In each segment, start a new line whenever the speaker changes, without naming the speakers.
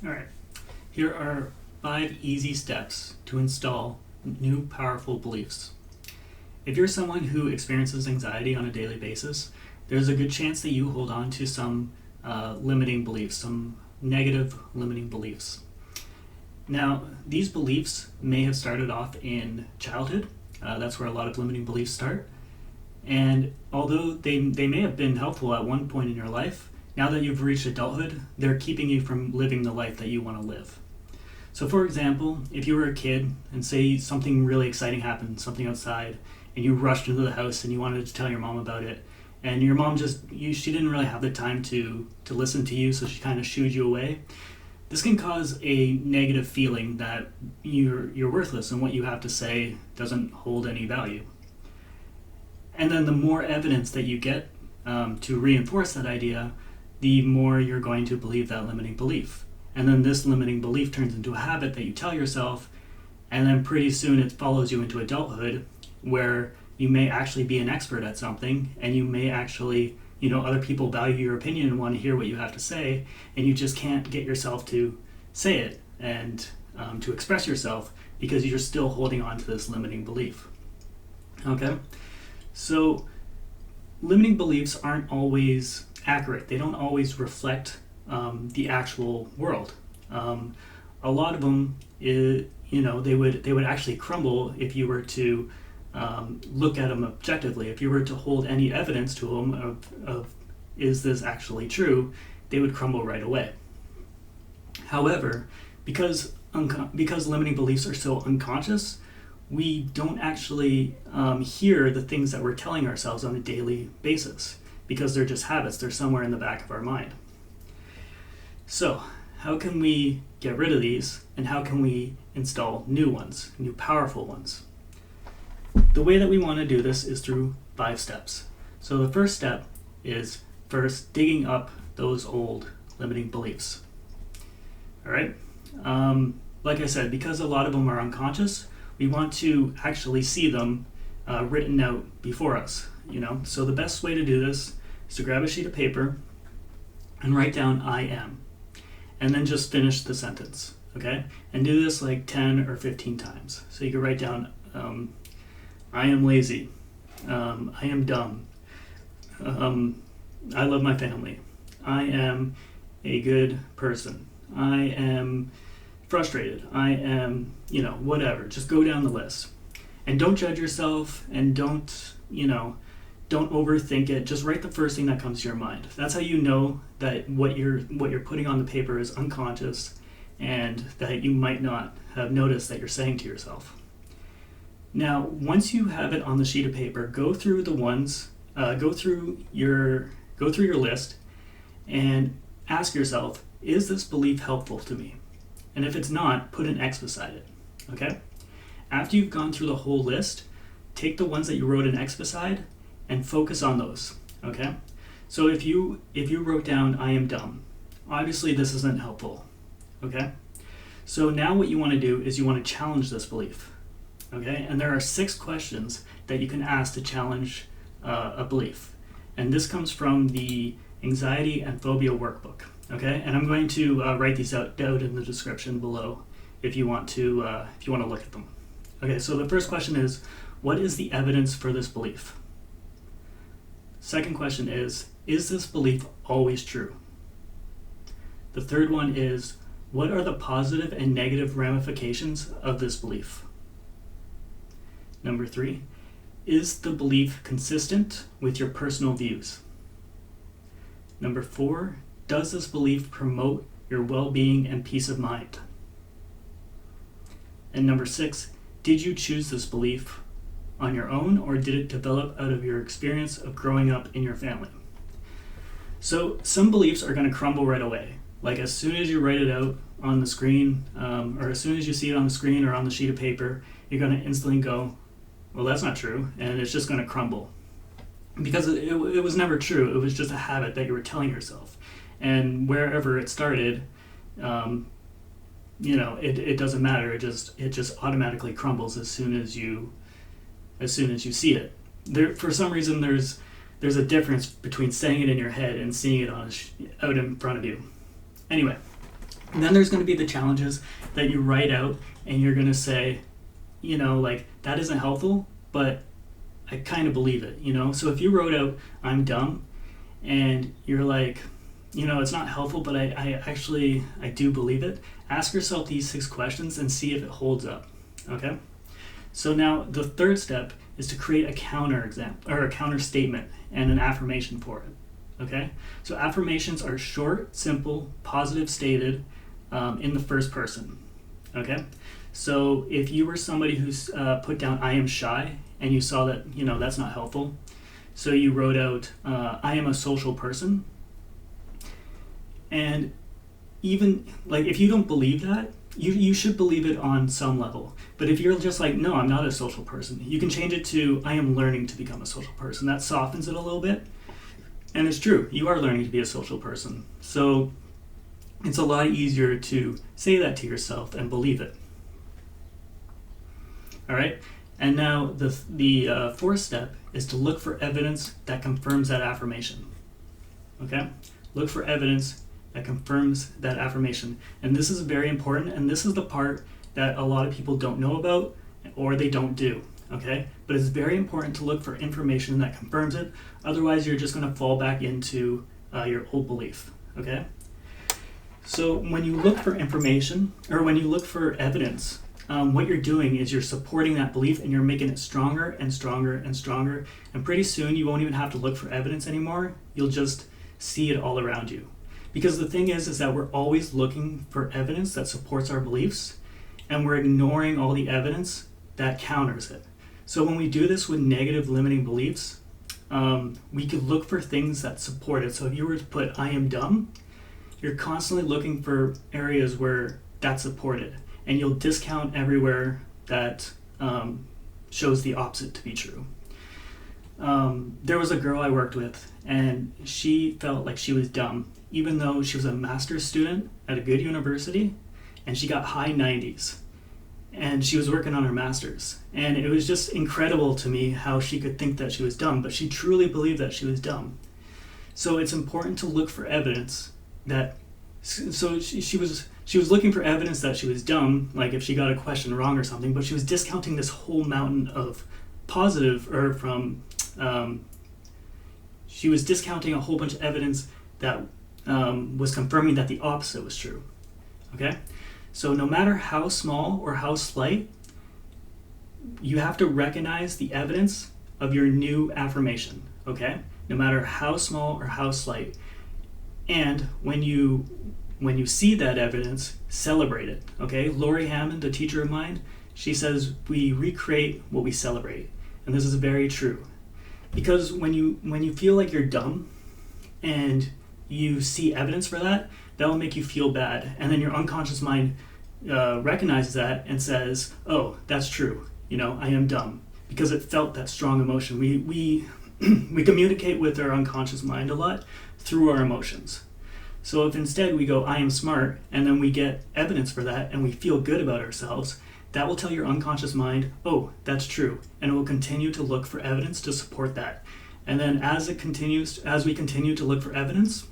All right, here are 5 easy steps to install new powerful beliefs. If you're someone who experiences anxiety on a daily basis, there's a good chance that you hold on to some limiting beliefs, some negative limiting beliefs. Now, these beliefs may have started off in childhood. That's where a lot of limiting beliefs start. And although they may have been helpful at one point in your life, now that you've reached adulthood, they're keeping you from living the life that you want to live. So for example, if you were a kid and say something really exciting happened, something outside, and you rushed into the house and you wanted to tell your mom about it, and your mom she didn't really have the time to listen to you, so she kind of shooed you away. This can cause a negative feeling that you're worthless and what you have to say doesn't hold any value. And then the more evidence that you get to reinforce that idea, the more you're going to believe that limiting belief. And then this limiting belief turns into a habit that you tell yourself, and then pretty soon it follows you into adulthood, where you may actually be an expert at something, and you may actually, other people value your opinion and want to hear what you have to say, and you just can't get yourself to say it and to express yourself because you're still holding on to this limiting belief. Okay? So limiting beliefs aren't always accurate. They don't always reflect the actual world. A lot of them, they would actually crumble if you were to look at them objectively. If you were to hold any evidence to them of is this actually true, they would crumble right away. However, because limiting beliefs are so unconscious, we don't actually hear the things that we're telling ourselves on a daily basis, because they're just habits. They're somewhere in the back of our mind. So how can we get rid of these, and how can we install new ones, new powerful ones? The way that we want to do this is through 5 steps. So the first step is first digging up those old limiting beliefs. All right? Like I said, because a lot of them are unconscious, we want to actually see them written out before us. So the best way to do this is to grab a sheet of paper and write down I am, and then just finish the sentence. Okay? And do this like 10 or 15 times. So you can write down I am lazy, I am dumb, I love my family, I am a good person, I am frustrated, I am, whatever. Just go down the list. And don't judge yourself, and don't overthink it. Just write the first thing that comes to your mind. That's how you know that what you're putting on the paper is unconscious, and that you might not have noticed that you're saying to yourself. Now, once you have it on the sheet of paper, go through your list and ask yourself, is this belief helpful to me? And if it's not, put an X beside it. Okay? After you've gone through the whole list, take the ones that you wrote an X beside and focus on those. Okay? So if you wrote down I am dumb, obviously this isn't helpful. Okay? So now what you want to do is you want to challenge this belief. Okay? And there are 6 questions that you can ask to challenge a belief. And this comes from the Anxiety and Phobia workbook. Okay? And I'm going to write these out in the description below if you want to look at them. Okay, so the first question is, what is the evidence for this belief? Second question is this belief always true? The third one is, what are the positive and negative ramifications of this belief? Number 3, is the belief consistent with your personal views? Number 4, does this belief promote your well-being and peace of mind? And number 6, did you choose this belief on your own, or did it develop out of your experience of growing up in your family? So some beliefs are going to crumble right away. Like as soon as you write it out on the screen, or as soon as you see it on the screen or on the sheet of paper, you're going to instantly go, well, that's not true, and it's just going to crumble. Because it was never true. It was just a habit that you were telling yourself. And wherever it started, it doesn't matter. It just automatically crumbles as soon as you see it. For some reason, there's a difference between saying it in your head and seeing it out in front of you. Anyway, And then there's going to be the challenges that you write out and you're going to say, like, that isn't helpful, but I kind of believe it, So if you wrote out, I'm dumb, and you're like, it's not helpful, but I do believe it. Ask yourself these 6 questions and see if it holds up, okay? So now the third step is to create a counter statement and an affirmation for it, okay? So affirmations are short, simple, positive stated in the first person, okay? So if you were somebody who's put down, I am shy, and you saw that, that's not helpful, so you wrote out, I am a social person. And even, like, if you don't believe that, you should believe it on some level. But if you're just like, no, I'm not a social person, you can change it to, I am learning to become a social person. That softens it a little bit. And it's true, you are learning to be a social person. So it's a lot easier to say that to yourself and believe it. All right? And now the fourth step is to look for evidence that confirms that affirmation. Okay? Look for evidence that confirms that affirmation. And this is very important, and this is the part that a lot of people don't know about or they don't do. Okay? But it's very important to look for information that confirms it. Otherwise, you're just going to fall back into your old belief. Okay? So when you look for information, or when you look for evidence, what you're doing is you're supporting that belief and you're making it stronger and stronger and stronger. And pretty soon you won't even have to look for evidence anymore. You'll just see it all around you. Because the thing is that we're always looking for evidence that supports our beliefs, and we're ignoring all the evidence that counters it. So when we do this with negative limiting beliefs, we could look for things that support it. So if you were to put, I am dumb, you're constantly looking for areas where that's supported. And you'll discount everywhere that shows the opposite to be true. There was a girl I worked with, and she felt like she was dumb, even though she was a master's student at a good university, and she got high 90s. And she was working on her master's. And it was just incredible to me how she could think that she was dumb, but she truly believed that she was dumb. So it's important to look for evidence that, so she was looking for evidence that she was dumb, like if she got a question wrong or something, but she was discounting this whole mountain of she was discounting a whole bunch of evidence that was confirming that the opposite was true. Okay? So no matter how small or how slight, you have to recognize the evidence of your new affirmation. Okay? No matter how small or how slight. And when you see that evidence, celebrate it. Okay? Lori Hammond, a teacher of mine, she says we recreate what we celebrate. And this is very true. Because when you feel like you're dumb and you see evidence for that, that will make you feel bad. And then your unconscious mind recognizes that and says, oh, that's true. I am dumb. Because it felt that strong emotion. We communicate with our unconscious mind a lot through our emotions. So if instead we go, I am smart, and then we get evidence for that and we feel good about ourselves, that will tell your unconscious mind, oh, that's true. And it will continue to look for evidence to support that. And then as we continue to look for evidence,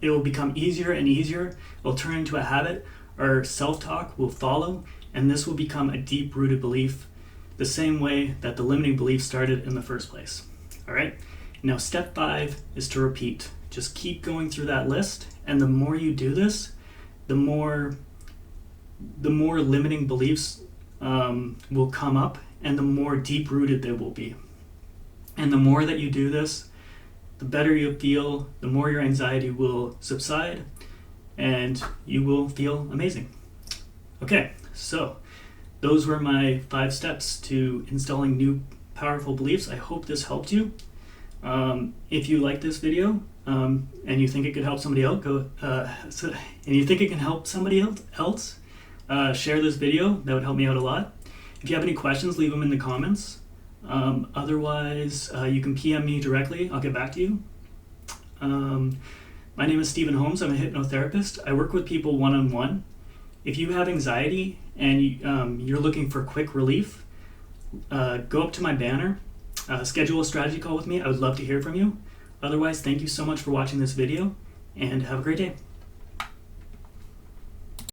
it will become easier and easier. It will turn into a habit. Our self-talk will follow, and this will become a deep-rooted belief, the same way that the limiting belief started in the first place. All right? Now, step 5 is to repeat. Just keep going through that list, and the more you do this, the more limiting beliefs will come up, and the more deep-rooted they will be. And the more that you do this, the better you'll feel, the more your anxiety will subside, and you will feel amazing. Okay, so those were my 5 steps to installing new powerful beliefs. I hope this helped you. If you like this video and you think it could help somebody else, share this video. That would help me out a lot. If you have any questions, leave them in the comments. Otherwise, you can PM me directly. I'll get back to you. My name is Stephen Holmes. I'm a hypnotherapist. I work with people one-on-one. If you have anxiety and you're looking for quick relief, go up to my banner, schedule a strategy call with me. I would love to hear from you. Otherwise, thank you so much for watching this video, and have a great day.